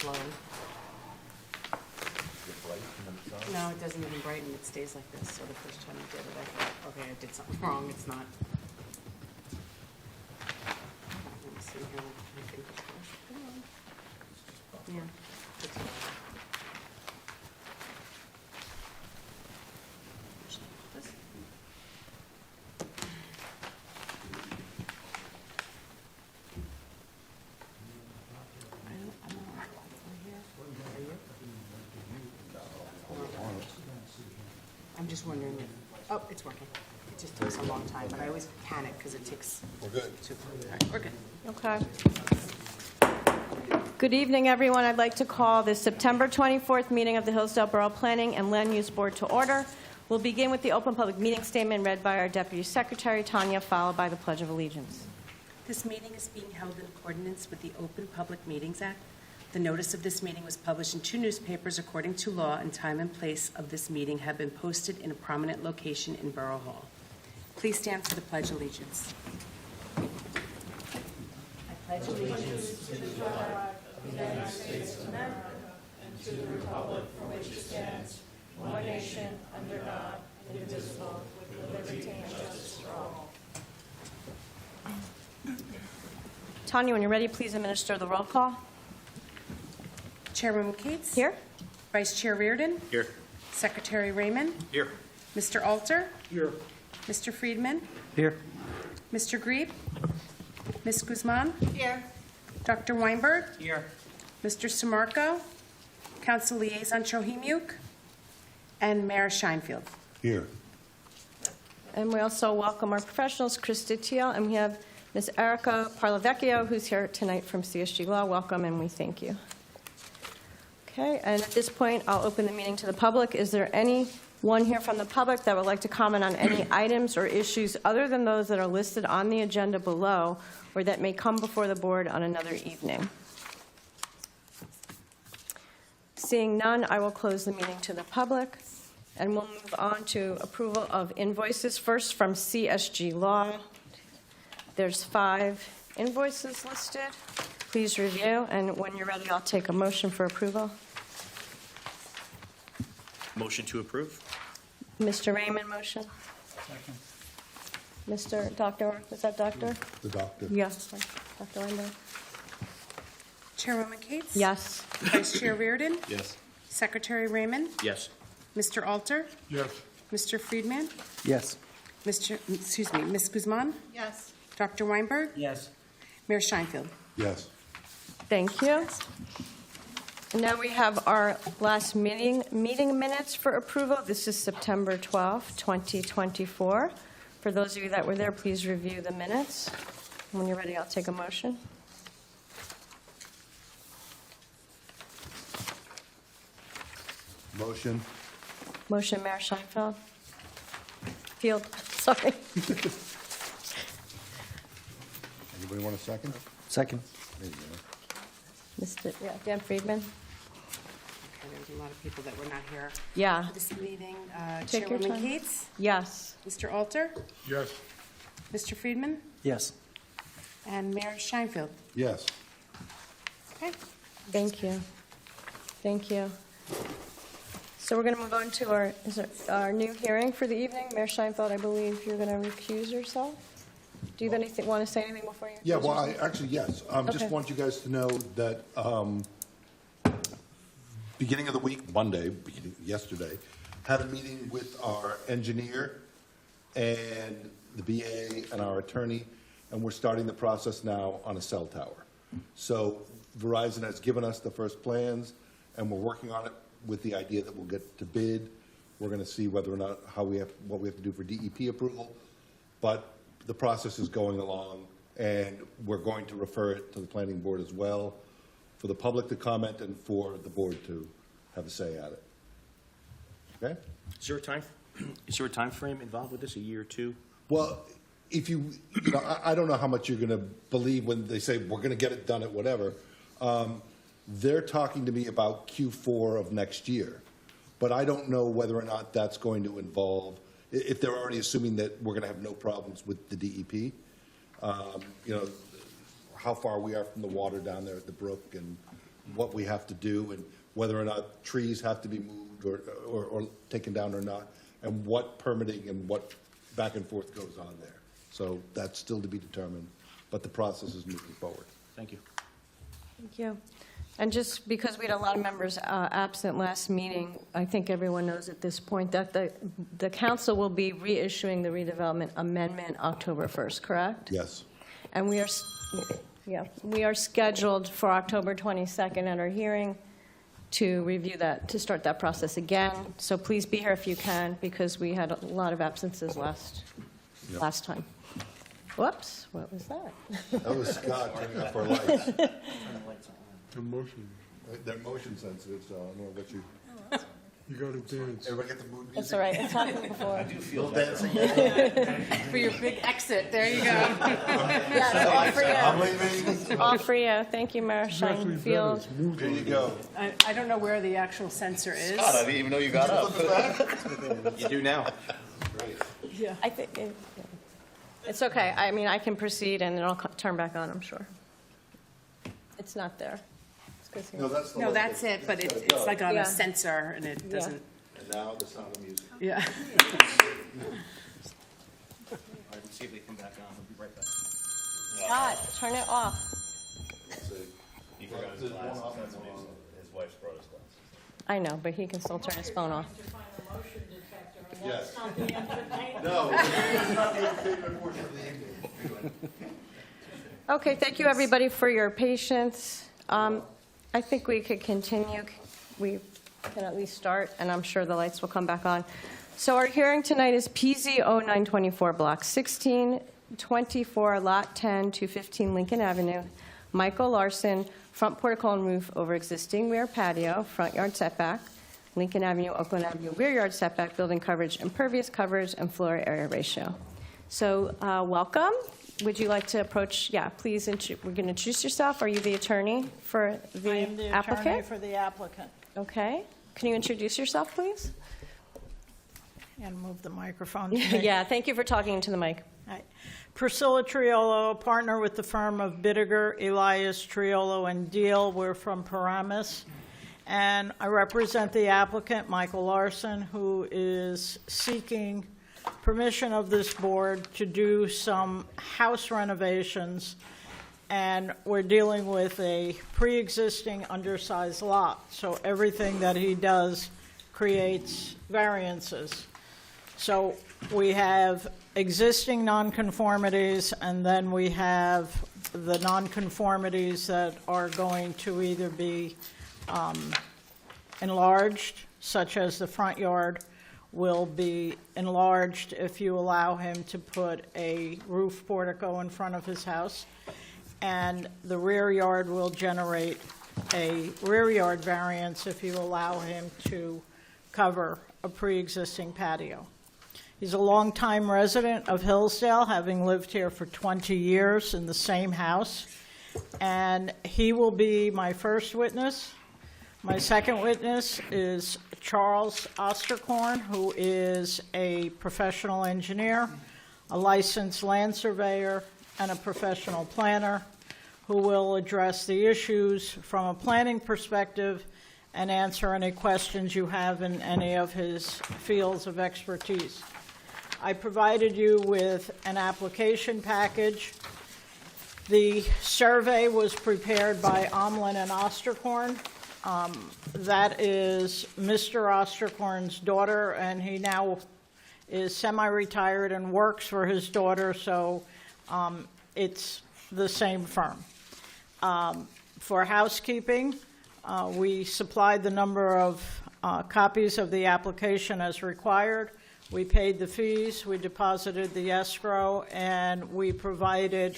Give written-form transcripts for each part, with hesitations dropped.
slow. No, it doesn't even brighten, it stays like this. So the first time I did it, I thought, okay, I did something wrong. It's not. Let me see here. My fingers crossed. Come on. Yeah. It's this. I'm not over here. Are you? I'm just wondering if, oh, it's working. It just takes a long time, but I always panic because it takes. We're good. Too long. All right, we're good. Okay. Good evening, everyone. I'd like to call the September 24th meeting of the Hillsdale Borough Planning and Land Use Board to order. We'll begin with the open public meeting statement read by our Deputy Secretary, Tanya, followed by the Pledge of Allegiance. This meeting is being held in accordance with the Open Public Meetings Act. The notice of this meeting was published in 2 newspapers according to law, and time and place of this meeting have been posted in a prominent location in Borough Hall. Please stand for the Pledge of Allegiance. I pledge allegiance to the flag of the United States of America and to the republic for which it stands, one nation, under God, indivisible, with liberty and justice for all. Tanya, when you're ready, please administer the roll call. Chairwoman Cates? Here. Vice Chair Reardon? Here. Secretary Raymond? Here. Mr. Alter? Here. Mr. Friedman? Here. Mr. Grebe? Ms. Guzman? Here. Dr. Weinberg? Here. Mr. Samarco? Council Liaison Chohimiuk? And Mayor Scheinfeld. Here. And we also welcome our professionals, Krista Teal, and we have Ms. Erica Parlavecchio, who's here tonight from CSG Law. Welcome, and we thank you. Okay, and at this point, I'll open the meeting to the public. Is there anyone here from the public that would like to comment on any items or issues other than those that are listed on the agenda below, or that may come before the board on another evening? Seeing none, I will close the meeting to the public, and we'll move on to approval of invoices. First, from CSG Law. There's 5 invoices listed. Please review, and when you're ready, I'll take a motion for approval. Motion to approve. Mr. Raymond, motion. Mr. Doctor, is that Doctor? The doctor. Yes. Dr. Weinberg? Chairwoman Cates? Yes. Vice Chair Reardon? Yes. Secretary Raymond? Yes. Mr. Alter? Yes. Mr. Friedman? Yes. Ms. Guzman? Yes. Dr. Weinberg? Yes. Mayor Scheinfeld. Yes. Thank you. And now we have our last meeting minutes for approval. This is September 12th, 2024. For those of you that were there, please review the minutes. When you're ready, I'll take a motion. Motion. Motion, Mayor Scheinfeld. Field, sorry. Anybody want a second? Second. There you go. Dan Friedman. Okay, there's a lot of people that were not here Yeah. for this meeting. Take your Chairwoman time. Cates? Yes. Mr. Alter? Yes. Mr. Friedman? Yes. And Mayor Scheinfeld. Yes. Okay. Thank you. Thank you. So we're going to move on to our new hearing for the evening. Mayor Scheinfeld, I believe you're going to recuse yourself. Do you have anything, want to say anything before you? Yeah, recuse well, yourself? actually, yes. Just Okay. want you guys to know that beginning of the week, Monday, yesterday, had a meeting with our engineer and the BA and our attorney, and we're starting the process now on a cell tower. So Verizon has given us the first plans, and we're working on it with the idea that we'll get to bid. We're going to see whether or not what we have to do for DEP approval. But the process is going along, and we're going to refer it to the planning board as well for the public to comment and for the board to have a say at it. Okay? Is there a time frame involved with this? A year or two? Well, if you know, I don't know how much you're going to believe when they say we're going to get it done at whatever. They're talking to me about Q4 of next year, but I don't know whether or not that's going to involve, if they're already assuming that we're going to have no problems with the DEP, you know, how far we are from the water down there at the brook and what we have to do and whether or not trees have to be moved or taken down or not, and what permitting and what back and forth goes on there. So that's still to be determined, but the process is moving forward. Thank you. Thank you. And just because we had a lot of members absent last meeting, I think everyone knows at this point that the council will be reissuing the redevelopment amendment October 1st, correct? Yes. And we are scheduled for October 22nd at our hearing to review that, to start that process again. So please be here if you can, because we had a lot of absences last time. Whoops, what was that? That was Scott turning off our lights. The motion. They're motion sensitive, so I don't know what you, You gotta dance. everybody get the mood music? That's all right, it's happened before. Little dancing? For your big exit, there you go. Yeah, it's all for I'm you. leaving. All for you. Thank you, Mayor Exactly, Scheinfield. Dennis, move There on. you go. I don't know where the actual sensor is. I didn't even know you got up. You do now. I think, it's okay. I mean, I can proceed and it'll turn back on, I'm sure. It's not there. It's 'cause he- No, that's the No, one that's that- it, but that's it's gotta like go. on Yeah. a sensor and it Yeah. doesn't, And now the sound of music. yeah. All right, let's see if they come back on. We'll be right back. Scott, turn it off. He forgot his glasses, that's amazing. His wife's brought his glasses. I know, but he can still turn his phone off. Yes. No, it's not the entertainment portion of the evening. Okay, thank you, everybody, for your patience. I think we could continue. We can at least start, and I'm sure the lights will come back on. So our hearing tonight is PZ 0924, Block 1624, Lot 10, 215 Lincoln Avenue. Michael Larson, front portico and roof over existing rear patio, front yard setback, Lincoln Avenue, Oakland Avenue, rear yard setback, building coverage, impervious coverage, and floor area ratio. So welcome. Would you like to approach, please, we're going to introduce yourself. Are you the attorney for the I am the attorney applicant? for the applicant. Okay. Can you introduce yourself, please? And move the microphone to me. Yeah, thank you for talking into the mic. Hi. Priscilla Triolo, partner with the firm of Bittiger, Elias, Triolo, and Deal. We're from Paramus. And I represent the applicant, Michael Larson, who is seeking permission of this board to do some house renovations. And we're dealing with a pre-existing undersized lot. So everything that he does creates variances. So we have existing nonconformities, and then we have the nonconformities that are going to either be enlarged, such as the front yard will be enlarged if you allow him to put a roof portico in front of his house, and the rear yard will generate a rear yard variance if you allow him to cover a pre-existing patio. He's a longtime resident of Hillsdale, having lived here for 20 years in the same house, and he will be my first witness. My second witness is Charles Osterkorn, who is a professional engineer, a licensed land surveyor, and a professional planner, who will address the issues from a planning perspective and answer any questions you have in any of his fields of expertise. I provided you with an application package. The survey was prepared by Omlin and Osterkorn. That is Mr. Osterkorn's daughter, and he now is semi-retired and works for his daughter, so it's the same firm. For housekeeping, we supplied the number of copies of the application as required. We paid the fees, we deposited the escrow, and we provided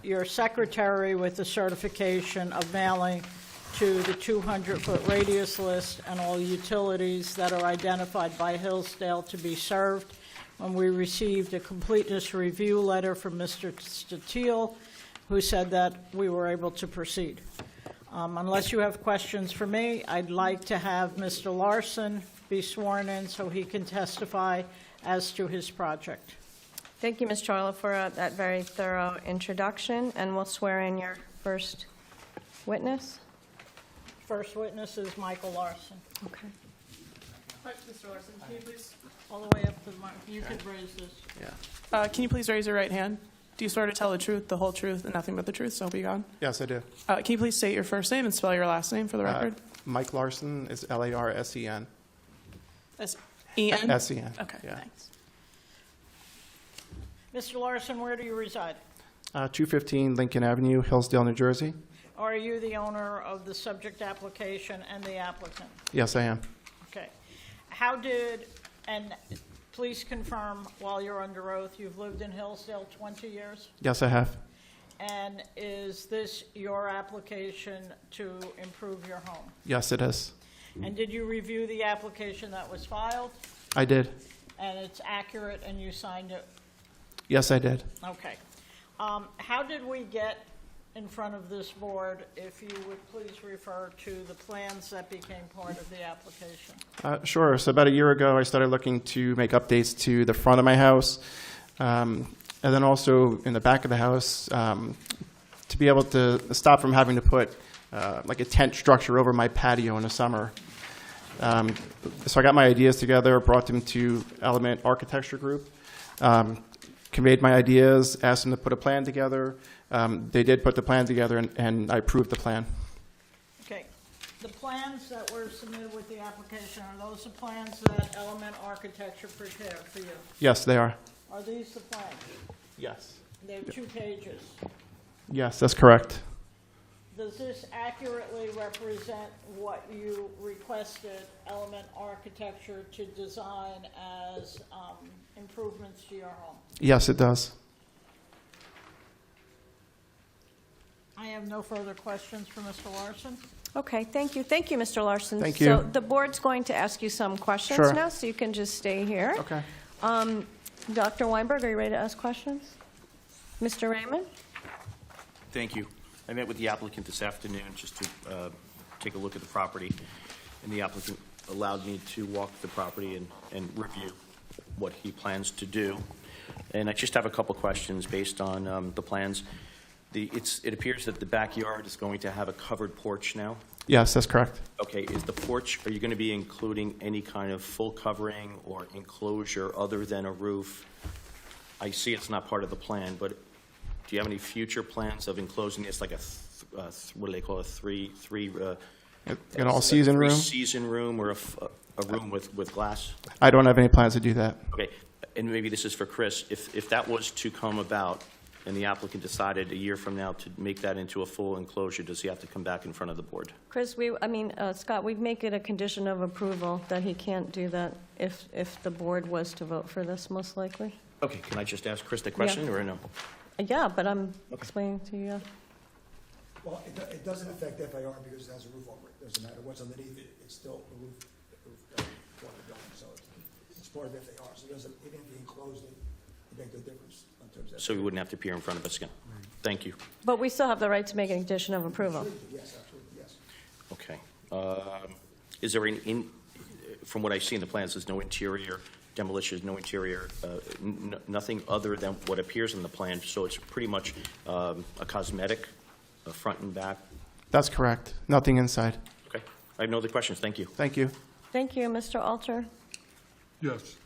your secretary with the certification of mailing to the 200-foot radius list and all utilities that are identified by Hillsdale to be served. When we received a completeness review letter from Mr. Statiel, who said that we were able to proceed. Unless you have questions for me, I'd like to have Mr. Larson be sworn in so he can testify as to his project. Thank you, Ms. Charlo, for that very thorough introduction, and we'll swear in your first witness. First witness is Michael Larson. Okay. Mr. Larson, can you please, All the way up to the mic. You could raise this. can you please raise your right hand? Do you swear to tell the truth, the whole truth, and nothing but the truth, so help you God? Yes, I do. Can you please state your first name and spell your last name for the record? Mike Larson is Larsen. That's E-N? S-E-N. Okay, Yeah. thanks. Mr. Larson, where do you reside? 215 Lincoln Avenue, Hillsdale, New Jersey. Are you the owner of the subject application and the applicant? Yes, I am. Okay. How did, and please confirm while you're under oath, you've lived in Hillsdale 20 years? Yes, I have. And is this your application to improve your home? Yes, it is. And did you review the application that was filed? I did. And it's accurate and you signed it? Yes, I did. Okay. How did we get in front of this board, if you would please refer to the plans that became part of the application? Sure. So about a year ago, I started looking to make updates to the front of my house, and then also in the back of the house, to be able to stop from having to put like a tent structure over my patio in the summer. So I got my ideas together, brought them to Element Architecture Group, conveyed my ideas, asked them to put a plan together. They did put the plan together, and I approved the plan. Okay. The plans that were submitted with the application, are those the plans that Element Architecture prepared for you? Yes, they are. Are these the plans? Yes. They have 2 pages. Yes, that's correct. Does this accurately represent what you requested Element Architecture to design as improvements to your home? Yes, it does. I have no further questions for Mr. Larson. Okay, thank you. Thank you, Mr. Larson. Thank So you. the board's going to ask you some questions Sure. now, so you can just stay here. Okay. Dr. Weinberg, are you ready to ask questions? Mr. Raymond? Thank you. I met with the applicant this afternoon just to take a look at the property, and the applicant allowed me to walk the property and review what he plans to do. And I just have a couple questions based on the plans. It appears that the backyard is going to have a covered porch now. Yes, that's correct. Okay, is the porch, are you going to be including any kind of full covering or enclosure other than a roof? I see it's not part of the plan, but do you have any future plans of enclosing this like what do they call it, An all-season room? Three-season room or a room with glass? I don't have any plans to do that. Okay, and maybe this is for Chris. If that was to come about and the applicant decided a year from now to make that into a full enclosure, does he have to come back in front of the board? Chris, Scott, we'd make it a condition of approval that he can't do that if the board was to vote for this, most likely. Okay, can I just ask Chris the question, or no? Yeah, but I'm explaining to you. Well, it doesn't affect FAR because it has a roof over it. Doesn't matter what's underneath it, it's still the roof part of the building, so it's part of FAR. So it doesn't, even if you enclosed it, it makes no difference in terms of. So we wouldn't have to appear in front of us again? Thank you. But we still have the right to make a condition of approval. Yes, absolutely, yes. Okay. Is there any, from what I see in the plans, there's no interior demolition, no interior, nothing other than what appears in the plan, so it's pretty much a cosmetic, front and back? That's correct. Nothing inside. Okay. I have no other questions. Thank you. Thank you. Thank you, Mr. Alter. Yes.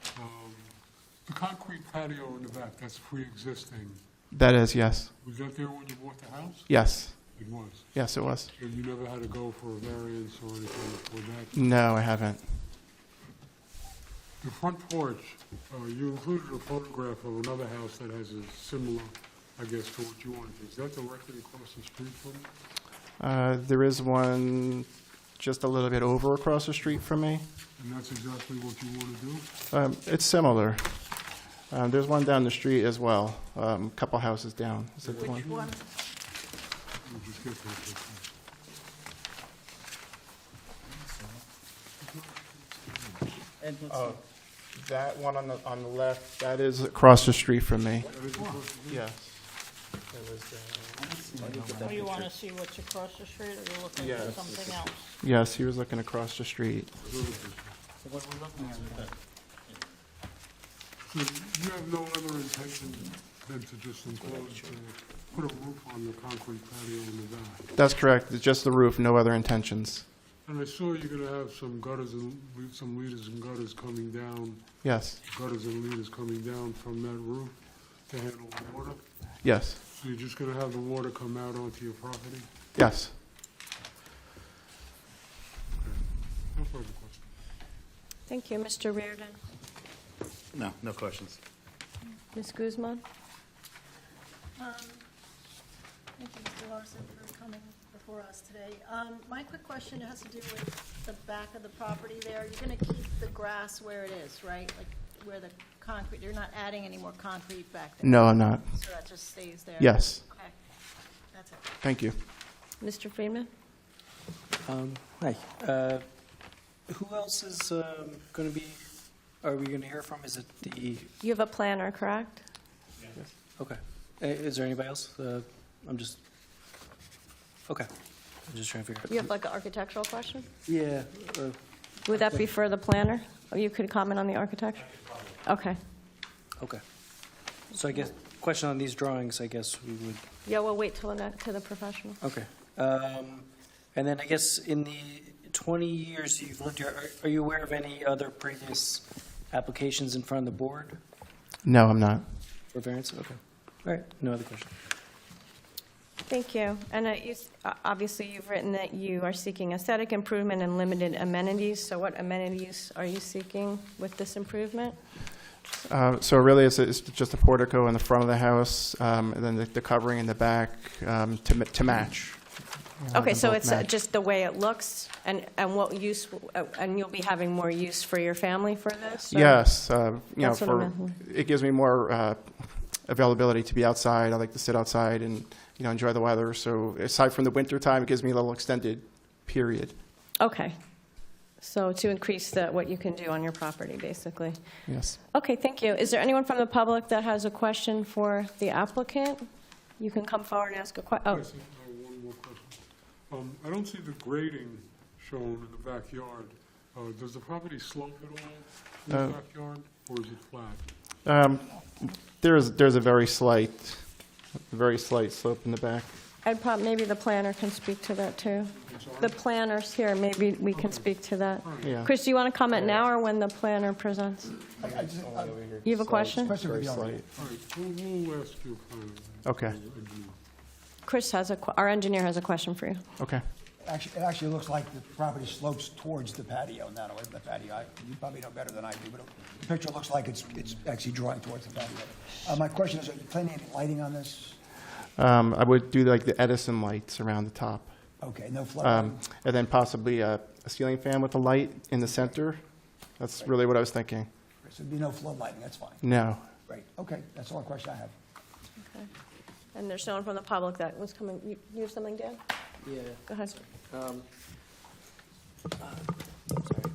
The concrete patio in the back, that's pre-existing. That is, yes. Was that there when you bought the house? Yes. It was. Yes, it was. So you never had to go for a variance or anything for that? No, I haven't. The front porch, you included a photograph of another house that has a similar, I guess, to what you wanted. Is that directly across the street from you? There is one just a little bit over across the street from me. And that's exactly what you want to do? It's similar. There's one down the street as well, a couple houses down. Is it the Which one? We'll just get that. That one on the left, that is across the street from me. Yes. Do you want to see what's across the street, or are you looking for Yes. something else? Yes, he was looking across the street. So you have no other intention than to just enclose, put a roof on the concrete patio in the back? That's correct. It's just the roof, no other intentions. And I saw you're gonna have some gutters and, some leaders and gutters coming down, Yes, gutters and leaders coming down from that roof to handle the water. yes, So you're just gonna have the water come out onto your property? yes. No further questions. Thank you. Mr. Reardon. No, no questions. Ms. Guzman? Thank you, Mr. Larson, for coming before us today. My quick question has to do with the back of the property there. You're going to keep the grass where it is, right? Like where the concrete, you're not adding any more concrete back there? No, I'm not. So that just stays there? Yes, Okay, that's it. thank you. Mr. Friedman? Hi. Who else is going to be, are we going to hear from? Is it the, You have a planner, correct? okay. Is there anybody else? I'm just, okay. I'm just trying to figure out. You have like an architectural question? Yeah. Would that be for the planner? Or you could comment on the architecture? Okay. Okay. So I guess, question on these drawings, I guess we would, Yeah, we'll wait till the professional. okay. And then I guess in the 20 years you've lived here, are you aware of any other previous applications in front of the board No, I'm not. for variance? Okay. All right, no other question. Thank you. And obviously, you've written that you are seeking aesthetic improvement and limited amenities. So what amenities are you seeking with this improvement? So really, it's just a portico in the front of the house, and then the covering in the back to match. Okay, them so both it's match. just the way it looks, and what use, and you'll be having more use for your family for this? or- Yes, That's what I meant. it gives me more availability to be outside. I like to sit outside and, enjoy the weather. So aside from the winter time, it gives me a little extended period. Okay. So to increase what you can do on your property, basically. Yes. Okay, thank you. Is there anyone from the public that has a question for the applicant? You can come forward and ask a question. Oh, I see. One more question. I don't see the grading shown in the backyard. Does the property slope at all in the backyard, or is it flat? There's a very slight slope in the back. maybe the planner can speak to that, too. The planner's here, maybe we can speak to that. Yeah. Chris, do you want to comment now or when the planner presents? You have a question? Question for Very the owner. slight. All right, we'll ask you kind of. Okay. Chris our engineer has a question for you. Okay. It actually looks like the property slopes towards the patio, not away from the patio. You probably know better than I do, but the picture looks like it's actually drawing towards the patio. My question is, are you planning any lighting on this? I would do like the Edison lights around the top. Okay, no floodlighting? And then possibly a ceiling fan with a light in the center. That's really what I was thinking. So there'd be no floodlighting, that's fine. No. Great, okay, that's all the question I have. Okay. And there's someone from the public that was coming. You have something, Dan? Yeah. Go ahead. Sorry,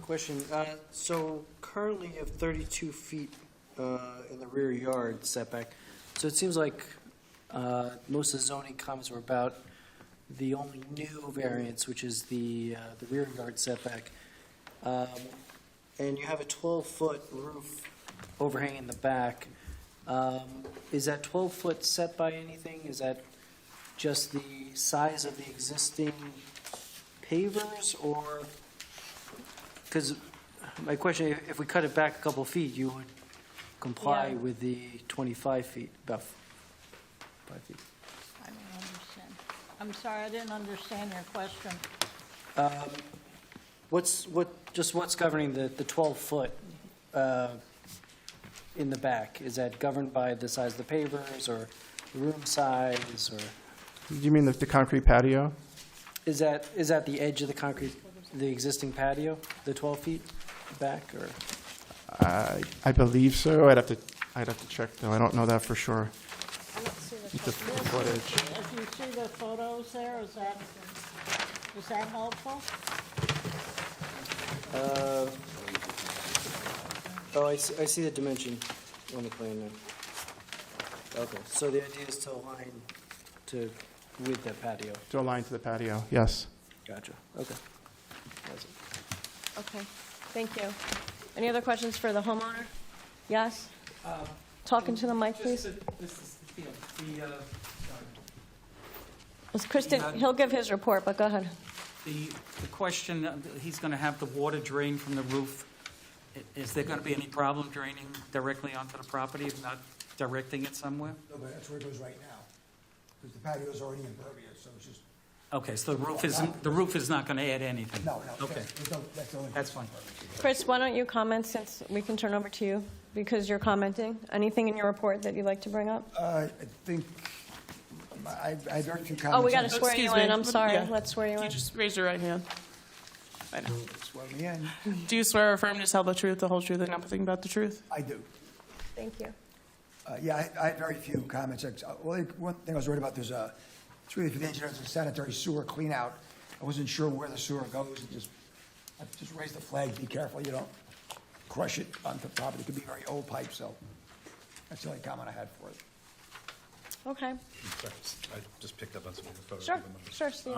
question. So currently you have 32 feet in the rear yard setback. So it seems like most of the zoning comments were about the only new variance, which is the rear yard setback. And you have a 12-foot roof overhang in the back. Is that 12-foot set by anything? Is that just the size of the existing pavers, or, because my question, if we cut it back a couple of feet, you would comply Yeah. with the 25 feet, about 5 feet. I don't understand. I'm sorry, I didn't understand your question. What's governing the 12-foot in the back? Is that governed by the size of the pavers, or the room size, or Do you mean the concrete patio? is that the edge of the concrete, the existing patio, the 12 feet back, or? I believe so. I'd have to check though. I don't know that for sure. I don't see the The photo. footage. If you see the photos there, is that helpful? Oh, I see the dimension on the plan now. Okay, so the idea is to align with the patio. To align to the patio, yes. Gotcha, okay. That's it. Okay, thank you. Any other questions for the homeowner? Yes? Talking to the mic, please. Chris, he'll give his report, but go ahead. The question, he's going to have the water drain from the roof. Is there going to be any problem draining directly onto the property, if not directing it somewhere? No, but that's where it goes right now, because the patio is already impervious, so it's just, Okay, so the roof is not going to add anything? no. Okay, That's the only. that's fine. Chris, why don't you comment, since we can turn over to you, because you're commenting? Anything in your report that you'd like to bring up? I think, I have very few comments. Oh, we got to on it. swear you Excuse in, me. I'm sorry. Yeah. Let's swear you You in. just raise your right hand. I know. Swear me in. Do you swear or affirm to tell the truth, the whole truth, and nothing but the truth? I do. Thank you. Yeah, I had very few comments. Well, one thing I was worried about, it's really for the engineer, it's a sanitary sewer clean out. I wasn't sure where the sewer goes, I just raised the flag, be careful, you don't crush it onto the property. It could be very old pipe, so that's the only comment I had for it. Okay, I just picked up on some of the photos. sure, Steve.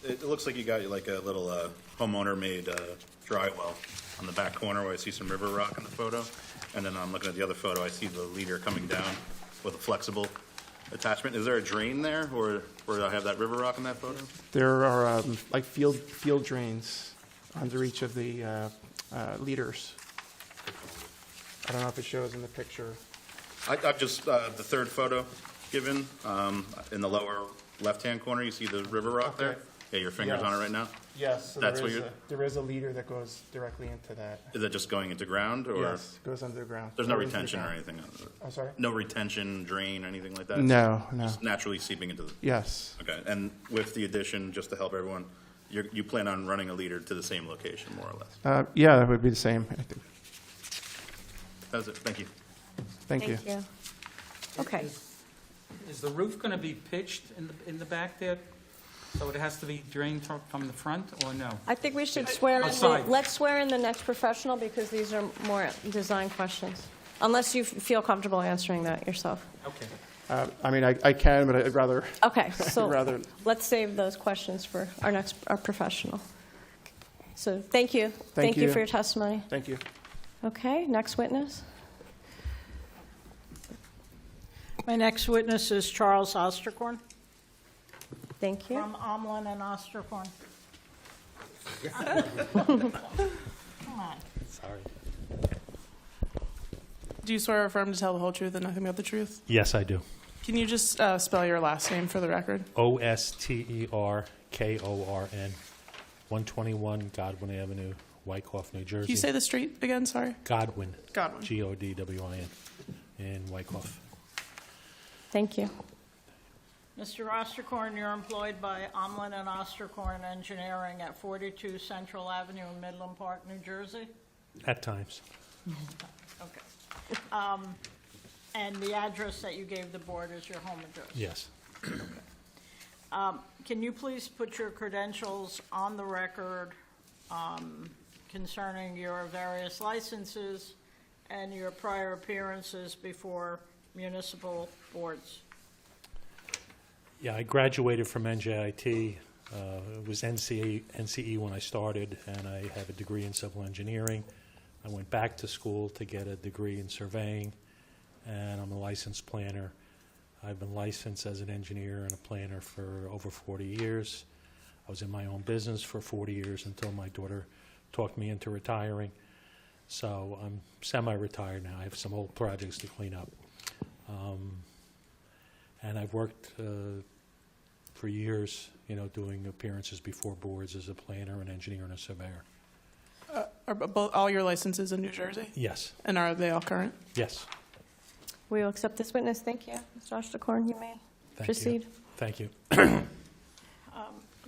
It looks like you got like a little homeowner-made dry well on the back corner where I see some river rock in the photo. And then I'm looking at the other photo, I see the leader coming down with a flexible attachment. Is there a drain there, or do I have that river rock in that photo? There are like field drains under each of the leaders. I don't know if it shows in the picture. I've just, the third photo given, in the lower left-hand corner, you see the river rock there? Okay. Yeah, your finger's on it right now? Yes, so That's what you're, there is a leader that goes directly into that. is that just going into ground, or? Yes, goes under the ground. There's no Goes into the retention or ground. anything? I'm sorry? No retention, drain, anything like that? No, no. Just naturally seeping into the, Yes. okay. And with the addition, just to help everyone, you plan on running a leader to the same location, more or less? Yeah, that would be the same, I think. That's it, thank you. Thank you. Okay, Is the roof going to be pitched in the back there? So it has to be drained from the front, or no? I think we should swear in, Aside. let's swear in the next professional, because these are more design questions, unless you feel comfortable answering that yourself. Okay. I mean, I can, but I'd rather, Okay, so rather, let's save those questions for our professional. So, thank you. Thank you you. for your testimony. thank you. Okay, next witness. My next witness is Charles Osterkorn Thank you. from Omlin and Osterkorn. Come on. Sorry. Do you swear or affirm to tell the whole truth and nothing but the truth? Yes, I do. Can you just spell your last name for the record? Osterkorn, 121 Godwin Avenue, Wyckoff, New Jersey. Can you say the street again? Sorry. Godwin, Godwin. Godwin, in Wyckoff. Thank you. Mr. Osterkorn, you're employed by Omlin and Osterkorn Engineering at 42 Central Avenue in Midland Park, New Jersey? At times. Okay. And the address that you gave the board is your home address? Yes. Can you please put your credentials on the record concerning your various licenses and your prior appearances before municipal boards? Yeah, I graduated from NJIT. It was NCE when I started, and I have a degree in civil engineering. I went back to school to get a degree in surveying, and I'm a licensed planner. I've been licensed as an engineer and a planner for over 40 years. I was in my own business for 40 years until my daughter talked me into retiring. So I'm semi-retired now. I have some old projects to clean up. And I've worked for years, doing appearances before boards as a planner, an engineer, and a surveyor. Are all your licenses in New Jersey? Yes. And are they all current? Yes. We will accept this witness. Thank you. Mr. Osterkorn, you may Thank proceed. You. Thank you.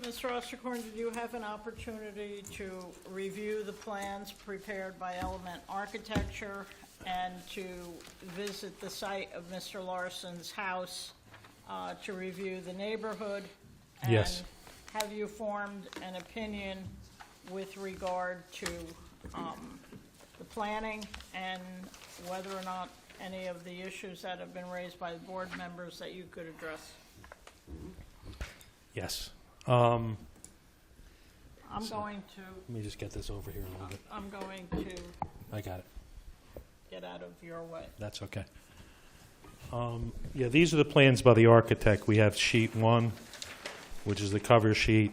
Mr. Osterkorn, did you have an opportunity to review the plans prepared by Element Architecture and to visit the site of Mr. Larson's house to review the neighborhood? Yes. And have you formed an opinion with regard to the planning and whether or not any of the issues that have been raised by the board members that you could address? Yes. I'm going to. Let me just get this over here a little bit. I'm going to I got it. get out of your way. That's okay. Yeah, these are the plans by the architect. We have sheet 1, which is the cover sheet.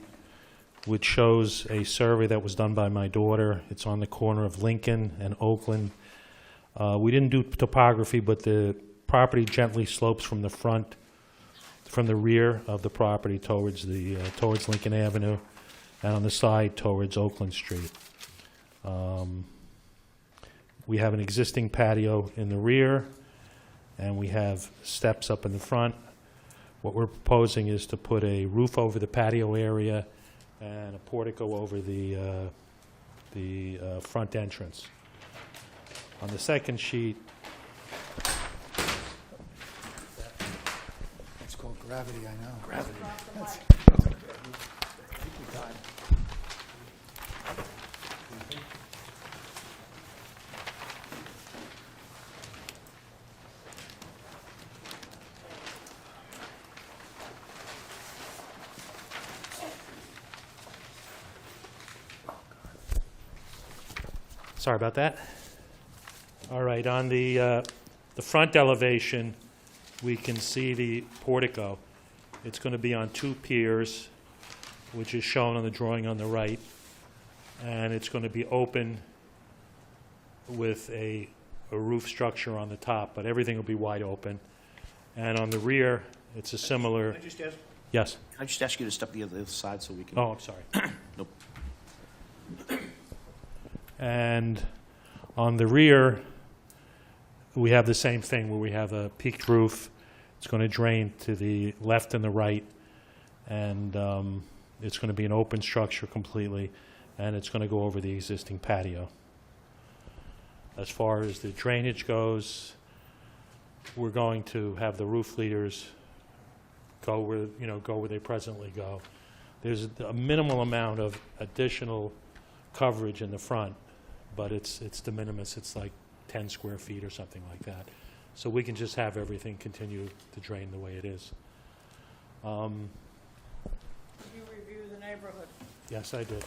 which shows a survey that was done by my daughter. It's on the corner of Lincoln and Oakland. We didn't do topography, but the property gently slopes from the front, from the rear of the property towards Lincoln Avenue, and on the side towards Oakland Street. We have an existing patio in the rear, and we have steps up in the front. What we're proposing is to put a roof over the patio area and a portico over the front entrance. On the second sheet, It's called gravity, I know. Gravity. That's okay. I think we died. sorry about that. All right, on the front elevation, we can see the portico. It's going to be on two piers, which is shown on the drawing on the right, and it's going to be open with a roof structure on the top, but everything will be wide open. And on the rear, it's a similar... Can I just ask? Yes. Can I just ask you to step the other side so we can... Oh, I'm sorry. Nope. And on the rear, we have the same thing where we have a peaked roof. It's going to drain to the left and the right, and it's going to be an open structure completely, and it's going to go over the existing patio. As far as the drainage goes, we're going to have the roof leaders go where they presently go. There's a minimal amount of additional coverage in the front, but it's de minimis. It's like 10 square feet or something like that. So we can just have everything continue to drain the way it is. Did you review the neighborhood? Yes, I did.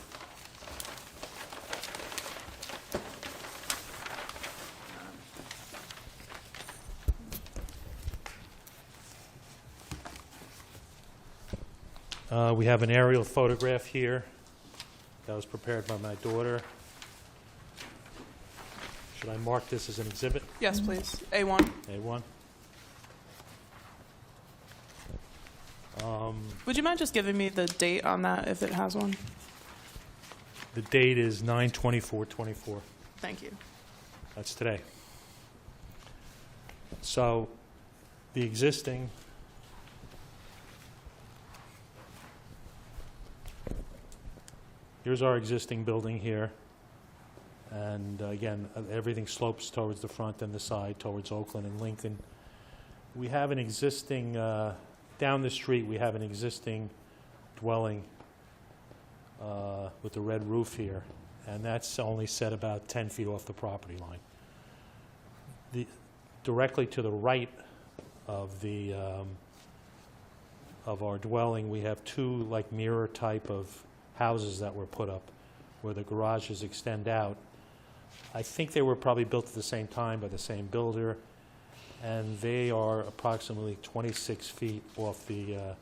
We have an aerial photograph here that was prepared by my daughter. Should I mark this as an exhibit? Yes, please. A1. A1. Would you mind just giving me the date on that, if it has one? The date is 9/24/24. Thank you. That's today. So the existing here's our existing building here. And again, everything slopes towards the front and the side, towards Oakland and Lincoln. We have an existing, down the street, we have an existing dwelling with the red roof here, and that's only set about 10 feet off the property line. Directly to the right of our dwelling, we have two like mirror type of houses that were put up where the garages extend out. I think they were probably built at the same time by the same builder, and they are approximately 26 feet off the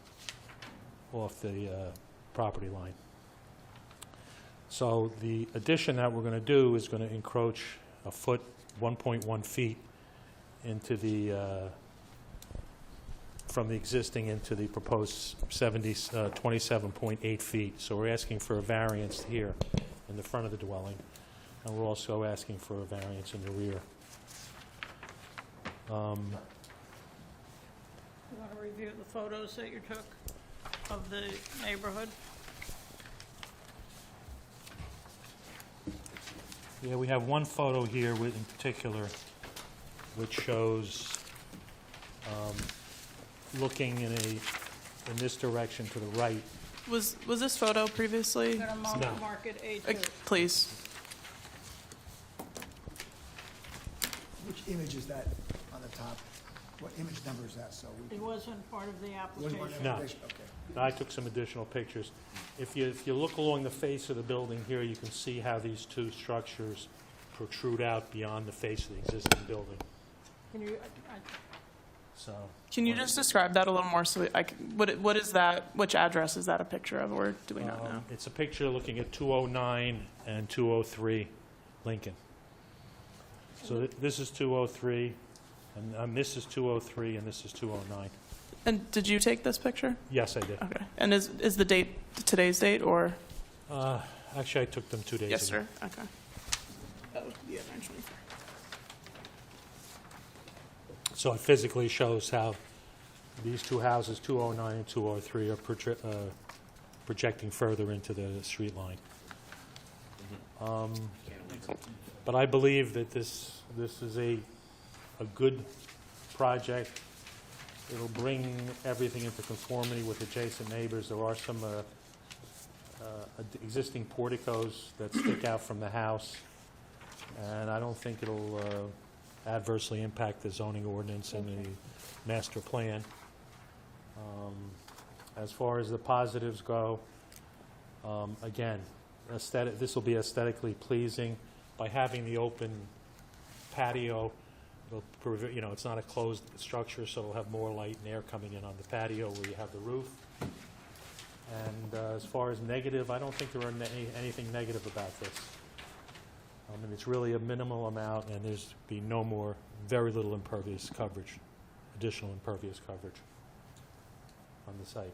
property line. So the addition that we're going to do is going to encroach a foot, 1.1 feet into from the existing into the proposed 27.8 feet. So we're asking for a variance here in the front of the dwelling, and we're also asking for a variance in the rear. You want to review the photos that you took of the neighborhood? Yeah, we have one photo here in particular which shows looking in this direction to the right. Was this photo previously? You're going to No. mark it A2. Please. Which image is that on the top? What image number is that? So It wasn't part of the wasn't application. part of the No. application? Okay. I took some additional pictures. If you look along the face of the building here, you can see how these two structures protrude out beyond the face of the existing building. Can you, So. Can you just describe that a little more? So what is that? Which address is that a picture of, or do we not know? It's a picture looking at 209 and 203 Lincoln. So this is 203, and this is 203, and this is 209. And did you take this picture? Yes, I did. Okay. And is the date today's date, or? Actually, I took them 2 days ago. Yes, sir. Okay. Oh, yeah, eventually. So it physically shows how these two houses, 209 and 203, are projecting further into the street line. But I believe that this is a good project. It'll bring everything into conformity with adjacent neighbors. There are some existing porticos that stick out from the house, and I don't think it'll adversely impact the zoning ordinance and the master plan. As far as the positives go, again, this will be aesthetically pleasing. By having the open patio, it'll it's not a closed structure, so it'll have more light and air coming in on the patio where you have the roof. And as far as negative, I don't think there are anything negative about this. I mean, it's really a minimal amount, and there's be no more, very little impervious coverage, additional impervious coverage on the site.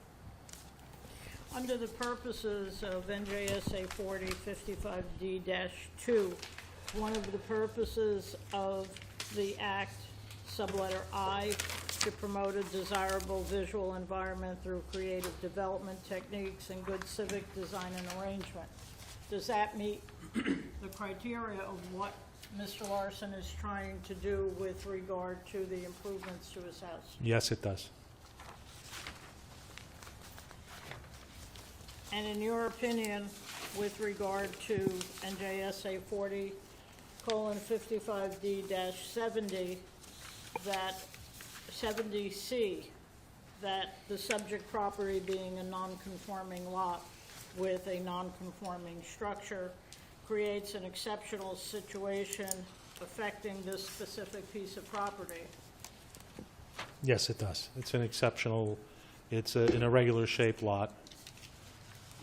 Under the purposes of NJSA 4055D-2, one of the purposes of the act, subletter I, to promote a desirable visual environment through creative development techniques and good civic design and arrangement. Does that meet the criteria of what Mr. Larson is trying to do with regard to the improvements to his house? Yes, it does. And in your opinion, with regard to NJSA 40:55D-70, that 70C, that the subject property being a non-conforming lot with a non-conforming structure creates an exceptional situation affecting this specific piece of property? Yes, it does. It's an exceptional, it's an irregular shaped lot.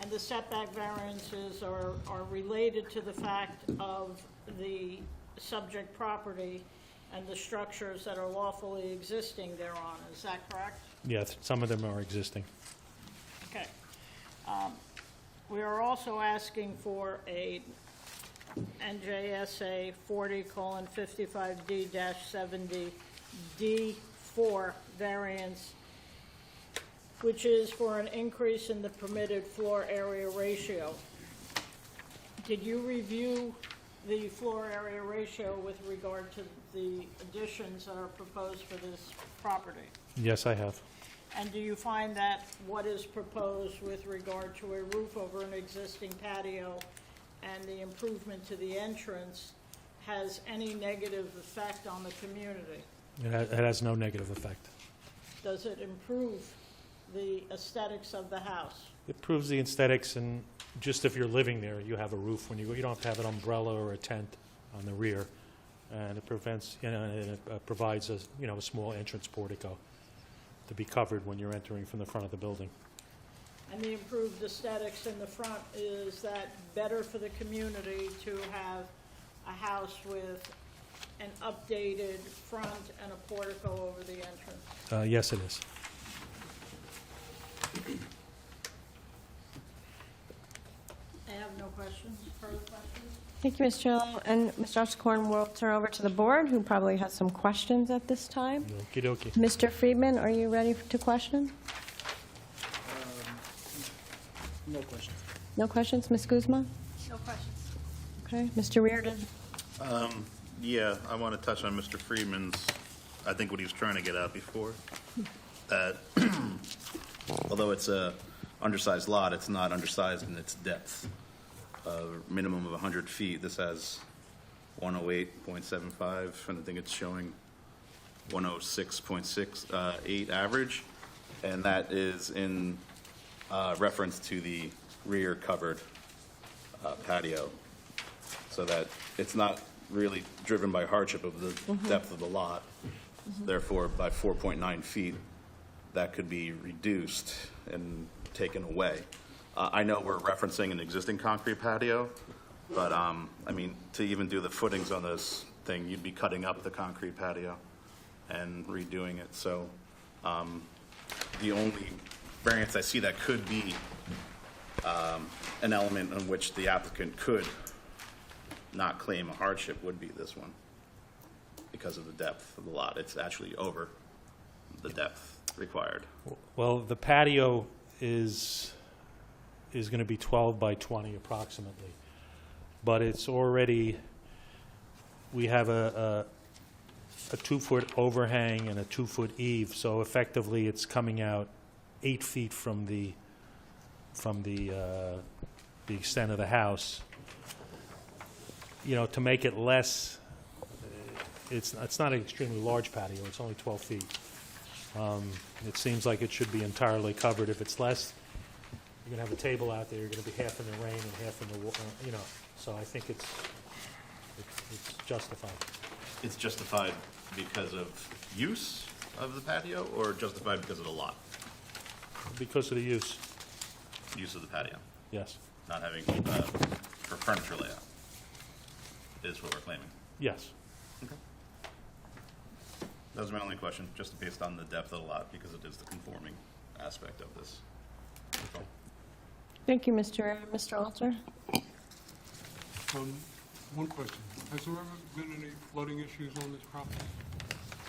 And the setback variances are related to the fact of the subject property and the structures that are lawfully existing thereon. Is that correct? Yeah, some of them are existing. Okay. We are also asking for a NJSA 40:55D-70D4 variance, which is for an increase in the permitted floor area ratio. Did you review the floor area ratio with regard to the additions that are proposed for this property? Yes, I have. And do you find that what is proposed with regard to a roof over an existing patio and the improvement to the entrance has any negative effect on the community? It has no negative effect. Does it improve the aesthetics of the house? It improves the aesthetics, and just if you're living there, you have a roof when you go. You don't have to have an umbrella or a tent on the rear, and it prevents, and it provides a small entrance portico to be covered when you're entering from the front of the building. And the improved aesthetics in the front, is that better for the community to have a house with an updated front and a portico over the entrance? Yes, it is. I have no questions. Further questions? Thank you, Ms. Chillo. And Mr. Oscorn, we'll turn over to the board, who probably has some questions at this time. Okie dokie. Mr. Friedman, are you ready to question? No questions. No questions? Ms. Guzman? No questions. Okay. Mr. Reardon? Yeah, I want to touch on Mr. Friedman's, I think what he was trying to get at before, that although it's a undersized lot, it's not undersized in its depth. Minimum of 100 feet. This has 108.75, and I think it's showing 106.68 average, and that is in reference to the rear covered patio, so that it's not really driven by hardship of the depth of the lot. Therefore, by 4.9 feet, that could be reduced and taken away. I know we're referencing an existing concrete patio, but, I mean, to even do the footings on this thing, you'd be cutting up the concrete patio and redoing it. So the only variance I see that could be an element in which the applicant could not claim a hardship would be this one, because of the depth of the lot. It's actually over the depth required. Well, the patio is going to be 12 by 20 approximately, but it's already, we have a 2-foot overhang and a 2-foot eave, so effectively it's coming out 8 feet from the extent of the house. You know, to make it less, it's not an extremely large patio, it's only 12 feet. It seems like it should be entirely covered. If it's less, you're going to have a table out there, you're going to be half in the rain and half in the water, you know, so I think it's justified. It's justified because of use of the patio, or justified because of the lot? Because of the use, Use of the patio, yes. not having, for furniture layout, is what we're claiming. Yes. That was my only question, just based on the depth of the lot, because it is the conforming aspect of this. Thank you, Mr. Alter. One question. Has there ever been any flooding issues on this property?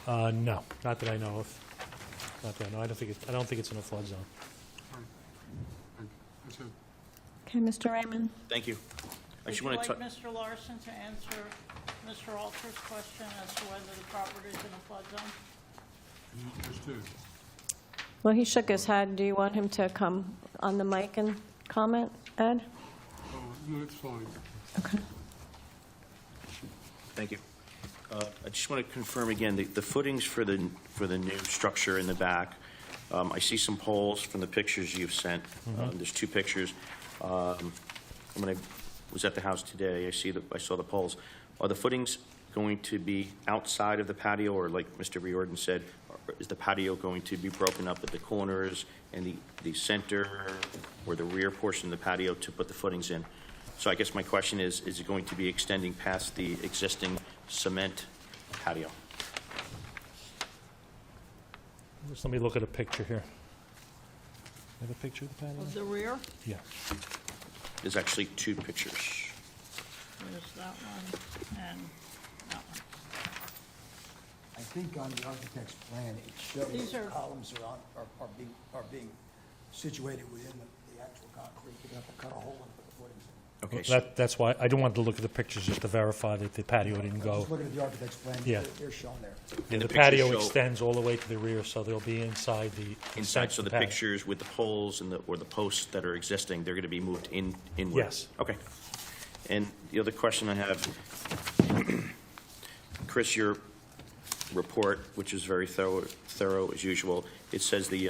No, not that I know of. Not that I know. I don't think it's in a flood zone. All right. Thank you. That's it. Okay, Mr. Raymond. Thank you. I Would just you want like to, Mr. Larson to answer Mr. Alter's question as to whether the property is in a flood zone? You just did. Well, he shook his head. Do you want him to come on the mic and comment, Ed? Oh, no, it's fine. Okay. thank you. I just want to confirm again, the footings for the new structure in the back, I see some poles from the pictures you've sent. There's 2 pictures. When I was at the house today, I saw the poles. Are the footings going to be outside of the patio, or like Mr. Riordan said, is the patio going to be broken up at the corners and the center or the rear portion of the patio to put the footings in? So I guess my question is it going to be extending past the existing cement patio? Just let me look at a picture here. Have a picture of the patio? Of the rear? Yeah. There's actually 2 pictures. There's that one and that one. I think on the architect's plan, it shows These the are- columns are being situated within the actual concrete. You have to cut a hole and put the footings in. Okay, so That's why, I don't want to look at the pictures just to verify that the patio didn't I'm go. just looking at the architect's plan. Yeah. They're shown there. Yeah, the the patio pictures show- extends all the way to the rear, so they'll be inside the. inside, so the patio. pictures with the poles and or the posts that are existing, they're going to be moved inward? Yes. Okay. And the other question I have, Chris, your report, which is very thorough as usual, it says the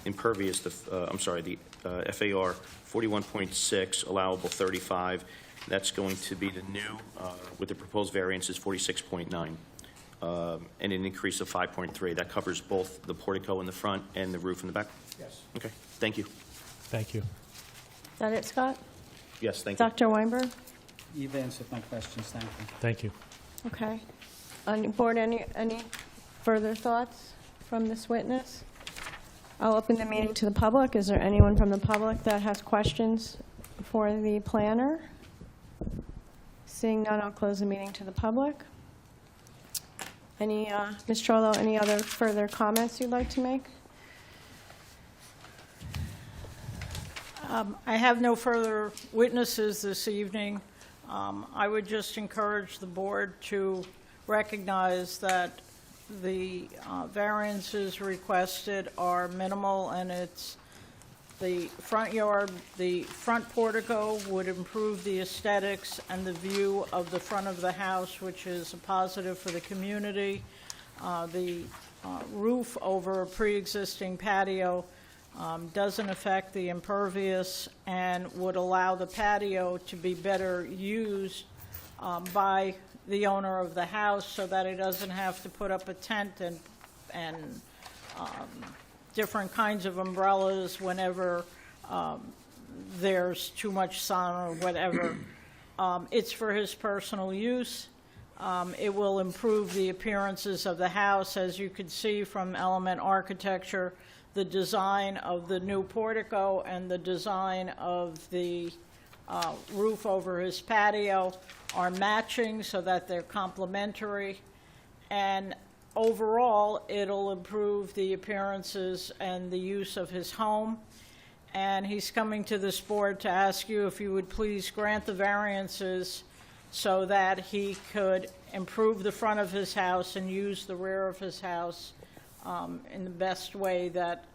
impervious, the FAR 41.6, allowable 35. That's going to be the new, with the proposed variance is 46.9, and an increase of 5.3. That covers both the portico in the front and the roof in the back? Yes. Okay, thank you. Thank you. Is that it, Scott? Yes, thank you. Dr. Weinberg? You've answered my questions, thank you. Thank you. Okay. On the board, any further thoughts from this witness? I'll open the meeting to the public. Is there anyone from the public that has questions for the planner? Seeing none, I'll close the meeting to the public. Ms. Cholo, any other further comments you'd like to make? I have no further witnesses this evening. I would just encourage the board to recognize that the variances requested are minimal, and it's the front yard, the front portico would improve the aesthetics and the view of the front of the house, which is a positive for the community. The roof over a pre-existing patio doesn't affect the impervious and would allow the patio to be better used by the owner of the house so that he doesn't have to put up a tent and different kinds of umbrellas whenever there's too much sun or whatever. It's for his personal use. It will improve the appearances of the house. As you can see from Element Architecture, the design of the new portico and the design of the roof over his patio are matching so that they're complementary. And overall, it'll improve the appearances and the use of his home. And he's coming to this board to ask you if you would please grant the variances so that he could improve the front of his house and use the rear of his house in the best way that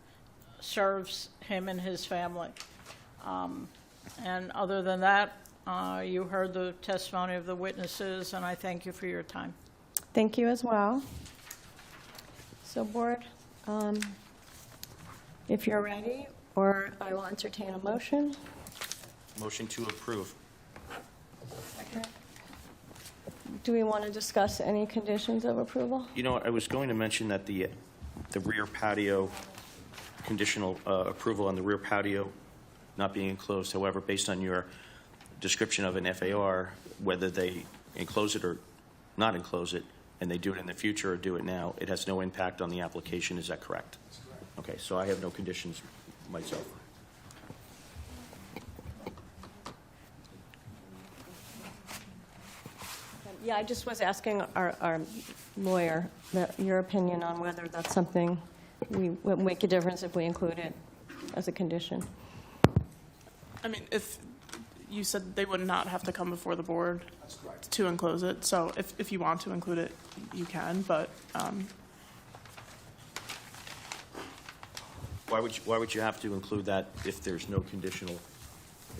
serves him and his family. And other than that, you heard the testimony of the witnesses, and I thank you for your time. Thank you as well. So, board, if you're ready, or I will entertain a motion. Motion to approve. Do we want to discuss any conditions of approval? You know, I was going to mention that the rear patio, conditional approval on the rear patio not being enclosed. However, based on your description of an FAR, whether they enclose it or not enclose it, and they do it in the future or do it now, it has no impact on the application. Is that correct? That's correct. Okay, so I have no conditions myself. Yeah, I just was asking our lawyer your opinion on whether that's something would make a difference if we include it as a condition. I mean, if you said they would not have to come before the board to enclose it, so if you want to include it, you can, but Why would you have to include that if there's no conditional?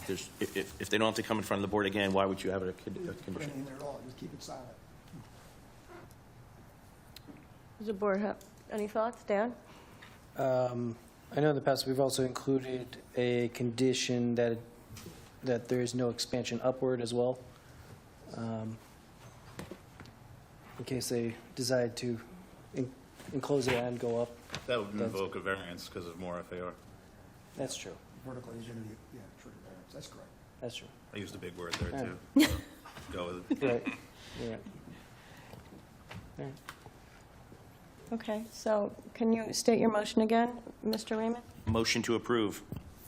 If they don't have to come in front of the board again, why would you have a condition? Put it in there at all, just keep it silent. Does the board have any thoughts? Dan? I know in the past we've also included a condition that there is no expansion upward as well, in case they decide to enclose it and go up. That would invoke a variance because of more FAR. That's true. Vertical is going to be, yeah, trigger variance, that's correct. That's true. I used a big word there, too. So, go with it. Right. You're right. All right. Okay, so can you state your motion again, Mr. Raymond? Motion to approve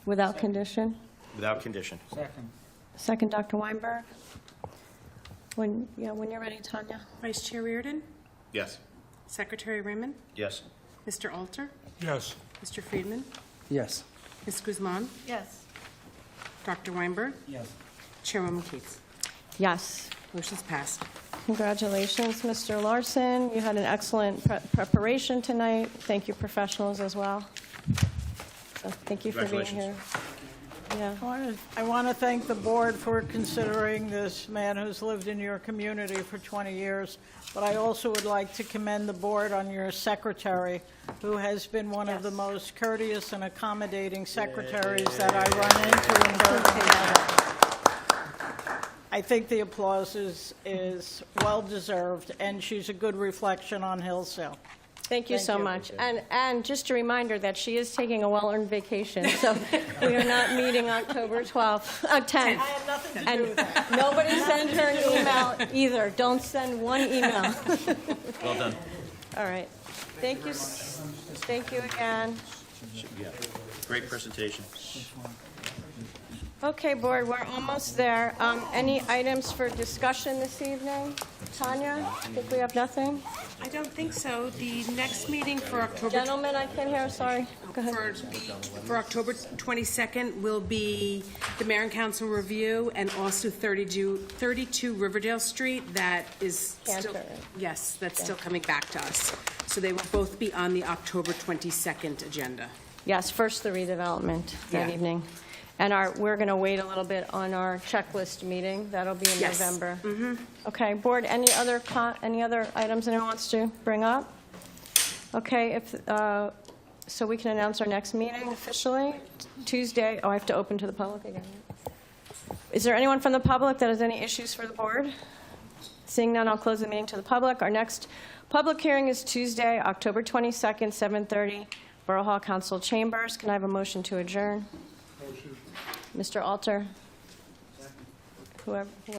Without condition? without condition. Second. Second, Dr. Weinberg. When you're ready, Tanya. Vice Chair Reardon? Yes. Secretary Raymond? Yes. Mr. Alter? Yes. Mr. Friedman? Yes. Ms. Guzman? Yes. Dr. Weinberg? Yes. Chairwoman Keats? Yes. Motion's passed. Congratulations, Mr. Larson. You had an excellent preparation tonight. Thank you, professionals, as well. So thank you for being here. Yeah. I want to thank the board for considering this man who's lived in your community for 20 years, but I also would like to commend the board on your secretary, who has been one of the most courteous and accommodating secretaries that I run into in Berkeley. I think the applause is well-deserved, and she's a good reflection on Hillsdale. Thank you so much. And just a reminder that she is taking a well-earned vacation, so we are not meeting October 10th. I have nothing to do with that. Nobody send her an email either. Don't send one email. Well done. All right. Thank you. Thank you again. Yeah. Great presentation. Okay, board, we're almost there. Any items for discussion this evening? Tanya, I think we have nothing. I don't think so. The next meeting for October... Gentlemen, I can't hear, sorry. Go ahead. For October 22nd will be the Mayor and Council review and also 32 Riverdale Street. That is still... Cantor. Yes, that's still coming back to us. So they will both be on the October 22nd agenda. Yes, first the redevelopment that Yeah. evening. And we're going to wait a little bit on our checklist meeting. That'll be in Yes. November. Okay, board, any other items anyone wants to bring up? Okay, so we can announce our next meeting officially, Tuesday. Oh, I have to open to the public again. Is there anyone from the public that has any issues for the board? Seeing none, I'll close the meeting to the public. Our next public hearing is Tuesday, October 22nd, 7:30, Borough Hall Council Chambers. Can I have a motion to adjourn? Motion. Mr. Alter? Whoever.